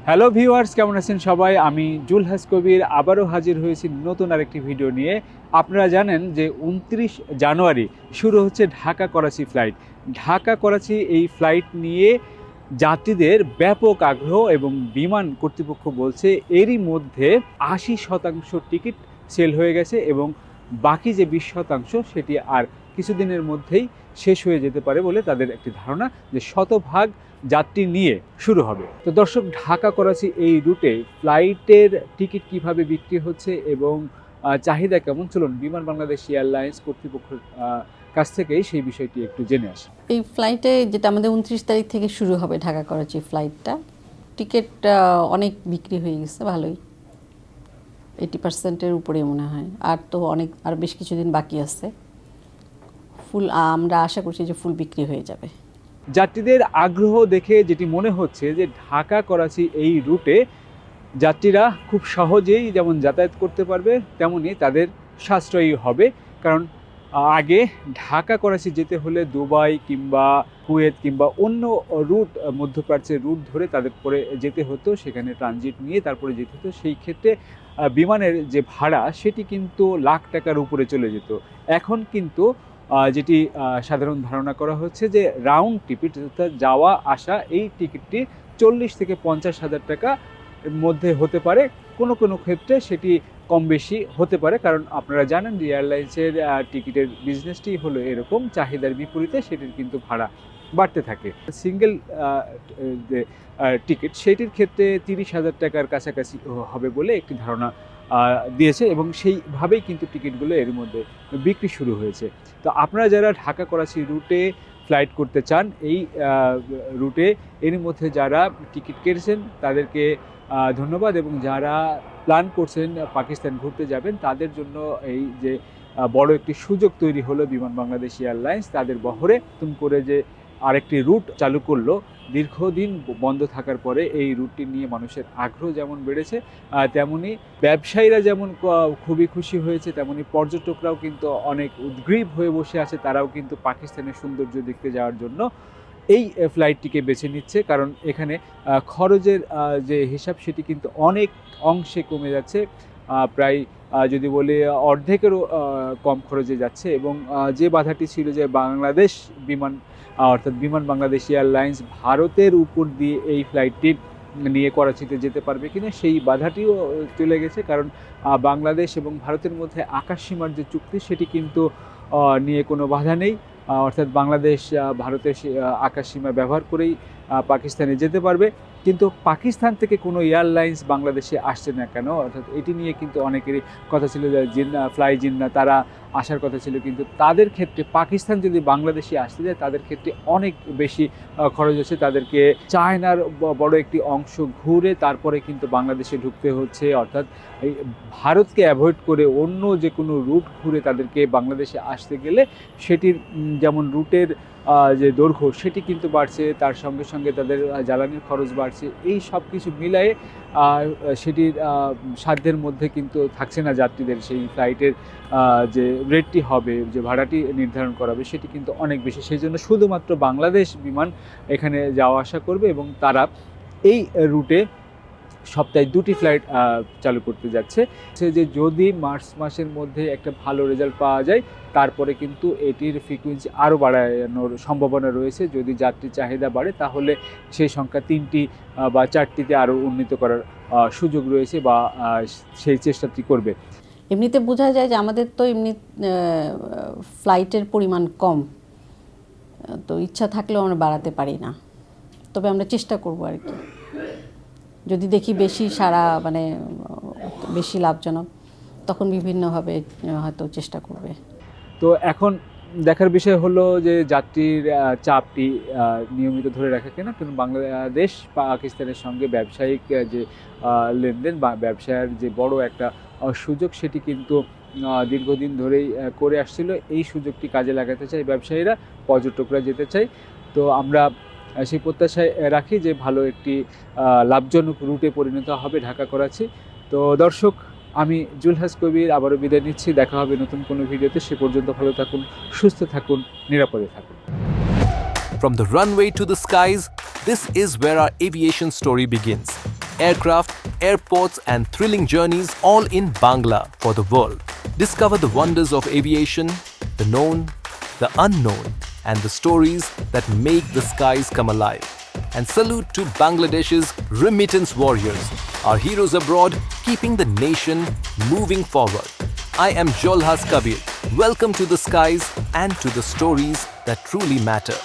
Hello viewers, কেমন আছেন সবাই? আমি জুলহাস কবির আবারও হাজির হয়েছি নতুন আরেকটি ভিডিও নিয়ে। আপনারা জানেন যে ২৯ জানুয়ারি শুরু হচ্ছে ঢাকা করাচি ফ্লাইট। ঢাকা করাচি এই ফ্লাইট নিয়ে যাত্রীদের ব্যাপক আগ্রহ এবং বিমান কর্তৃপক্ষ বলছে এরই মধ্যে ৮০% টিকিট সেল হয়ে গেছে এবং বাকি যে ২০% সেটি আর কিছুদিনের মধ্যেই শেষ হয়ে যেতে পারে বলে তাদের একটি ধারণা যে শতভাগ যাত্রী নিয়ে শুরু হবে। তো দর্শক, ঢাকা করাচি এই রুটে ফ্লাইটের টিকিট কিভাবে বিক্রি হচ্ছে এবং চাহিদা কেমন, চলুন বিমান বাংলাদেশ এয়ারলাইন্স কর্তৃপক্ষের কাছ থেকেই সেই বিষয়টি একটু জেনে আসি। এই ফ্লাইটে যেটা আমাদের ২৯ তারিখ থেকে শুরু হবে ঢাকা করাচি ফ্লাইটটা, টিকিট অনেক বিক্রি হয়ে গেছে, ভালোই 80%-এর উপরে মনে হয়। আর বেশ কিছুদিন বাকি আছে। আমরা আশা করছি যে ফুল বিক্রি হয়ে যাবে। যাত্রীদের আগ্রহ দেখে যেটি মনে হচ্ছে যে ঢাকা করাচি এই রুটে যাত্রীরা খুব সহজেই যেমন যাতায়াত করতে পারবে, তেমনি তাদের সাশ্রয়ী হবে। কারণ আগে ঢাকা করাচি যেতে হলে দুবাই কিংবা কুয়েত কিংবা অন্য রুট, মধ্যপ্রাচ্যের রুট ধরে তাদের পরে যেতে হতো, সেখানে ট্রানজিট নিয়ে তারপরে যেতে হতো। সেই ক্ষেত্রে বিমানের যে ভাড়া সেটি কিন্তু লাখ টাকার উপরে চলে যেত। এখন কিন্তু যেটি সাধারণ ধারণা করা হচ্ছে যে রাউন্ড টিকিট, অর্থাৎ যাওয়া আসা, এই টিকিটটি 40 থেকে 50 হাজার টাকা মধ্যে হতে পারে। কোনো কোনো ক্ষেত্রে সেটি কম বেশি হতে পারে, কারণ আপনারা জানেন যে এয়ারলাইন্সের টিকিটের বিজনেসটি হলো এরকম, চাহিদার বিপরীতে সেটির কিন্তু ভাড়া বাড়তে থাকে। সিঙ্গেল যে টিকিট সেটির ক্ষেত্রে 30,000 টাকার কাছাকাছি হবে বলে একটি ধারণা দিয়েছে এবং সেইভাবেই কিন্তু টিকিটগুলো এর মধ্যে বিক্রি শুরু হয়েছে। তো আপনারা যারা ঢাকা করাচি রুটে ফ্লাইট করতে চান, এই রুটে এর মধ্যে যারা টিকিট কেটেছেন তাদেরকে ধন্যবাদ, এবং যারা প্ল্যান করছেন পাকিস্তান ঘুরতে যাবেন তাদের জন্য এই যে বড় একটি সুযোগ তৈরি হলো বিমান বাংলাদেশ এয়ারলাইন্স তাদের বহরে নতুন করে যে আরেকটি রুট চালু করলো। দীর্ঘদিন বন্ধ থাকার পরে এই রুটটি নিয়ে মানুষের আগ্রহ যেমন বেড়েছে, তেমনি ব্যবসায়ীরা যেমন খুবই খুশি হয়েছে, তেমনি পর্যটকরাও কিন্তু অনেক উদ্গ্রীব হয়ে বসে আছে। তারাও কিন্তু পাকিস্তানের সৌন্দর্য দেখতে যাওয়ার জন্য এই ফ্লাইটটিকে বেছে নিচ্ছে, কারণ এখানে খরচের যে হিসাব সেটি কিন্তু অনেক অংশে কমে যাচ্ছে। প্রায় যদি বলি অর্ধেকেরও কম খরচে যাচ্ছে। এবং যে বাধাটি ছিল যে বাংলাদেশ বিমান, অর্থাৎ বিমান বাংলাদেশ এয়ারলাইন্স ভারতের উপর দিয়ে এই ফ্লাইটটি নিয়ে করাচিতে যেতে পারবে কিনা, সেই বাধাটিও চলে গেছে। কারণ বাংলাদেশ এবং ভারতের মধ্যে আকাশসীমার যে চুক্তি সেটি কিন্তু নিয়ে কোনো বাধা নেই, অর্থাৎ বাংলাদেশ ভারতের আকাশসীমা ব্যবহার করেই পাকিস্তানে যেতে পারবে। কিন্তু পাকিস্তান থেকে কোনো এয়ারলাইন্স বাংলাদেশে আসছে না কেন, অর্থাৎ এটি নিয়ে কিন্তু অনেকেরই কথা ছিল যে ফ্লাই জিন্না তারা আসার কথা ছিল, কিন্তু তাদের ক্ষেত্রে পাকিস্তান যদি বাংলাদেশে আসতে যায় তাদের ক্ষেত্রে অনেক বেশি খরচ হচ্ছে। তাদেরকে চায়নার বড় একটি অংশ ঘুরে তারপরে কিন্তু বাংলাদেশে ঢুকতে হচ্ছে, অর্থাৎ এই ভারতকে অ্যাভয়েড করে অন্য যে কোনো রুট ঘুরে তাদেরকে বাংলাদেশে আসতে গেলে সেটির যেমন রুটের যে দৈর্ঘ্য সেটি কিন্তু বাড়ছে, তার সঙ্গে সঙ্গে তাদের জ্বালানির খরচ বাড়ছে। এই সব কিছু মিলায়ে সেটির সাধ্যের মধ্যে কিন্তু থাকছে না যাত্রীদের। সেই ফ্লাইটের যে রেটটি হবে, যে ভাড়াটি নির্ধারণ করা হবে সেটি কিন্তু অনেক বেশি। সেই জন্য শুধুমাত্র বাংলাদেশ বিমান এখানে যাওয়া আসা করবে এবং তারা এই রুটে সপ্তাহে 2টি ফ্লাইট চালু করতে যাচ্ছে। যে যদি মার্চ মাসের মধ্যে একটা ভালো রেজাল্ট পাওয়া যায় তারপরে কিন্তু এটির ফ্রিকোয়েন্সি আরও বাড়ানোর সম্ভাবনা রয়েছে। যদি যাত্রীর চাহিদা বাড়ে তাহলে সেই সংখ্যা 3টি বা 4টিতে আরও উন্নীত করার সুযোগ রয়েছে, বা সেই চেষ্টাটি করবে। এমনিতে বোঝা যায় যে আমাদের তো এমনি ফ্লাইটের পরিমাণ কম, তো ইচ্ছা থাকলেও আমরা বাড়াতে পারি না, তবে আমরা চেষ্টা করব আর কি। যদি দেখি বেশি বেশি লাভজনক, তখন বিভিন্নভাবে হয়তো চেষ্টা করবে। তো এখন দেখার বিষয় হলো যে যাত্রীর চাপটি নিয়মিত ধরে রাখা কিনা, কারণ বাংলাদেশ পাকিস্তানের সঙ্গে ব্যবসায়িক যে লেনদেন বা ব্যবসায়ের যে বড় একটা সুযোগ সেটি কিন্তু দীর্ঘদিন ধরেই করে আসছিল। এই সুযোগটি কাজে লাগাতে চাই ব্যবসায়ীরা, পর্যটকরা যেতে চাই। তো আমরা সেই প্রত্যাশায় রাখি যে ভালো একটি লাভজনক রুটে পরিণত হবে ঢাকা করাচি। তো দর্শক, আমি জুলহাস কবির আবারও বিদায় নিচ্ছি। দেখা হবে নতুন কোনো ভিডিওতে। সে পর্যন্ত ভালো থাকুন, সুস্থ থাকুন, নিরাপদে থাকুন। From the runway to the skies, this is where our aviation story begins. aircraft, airports, and thrilling journeys all in Bangla for the world. Discover the wonders of aviation, the known, the unknown, and the stories that make the skies come alive. And salute to Bangladesh's remittance warriors, our heroes abroad, keeping the nation moving forward. I am Jolhas Kabir. Welcome to the skies and to the stories that truly matter.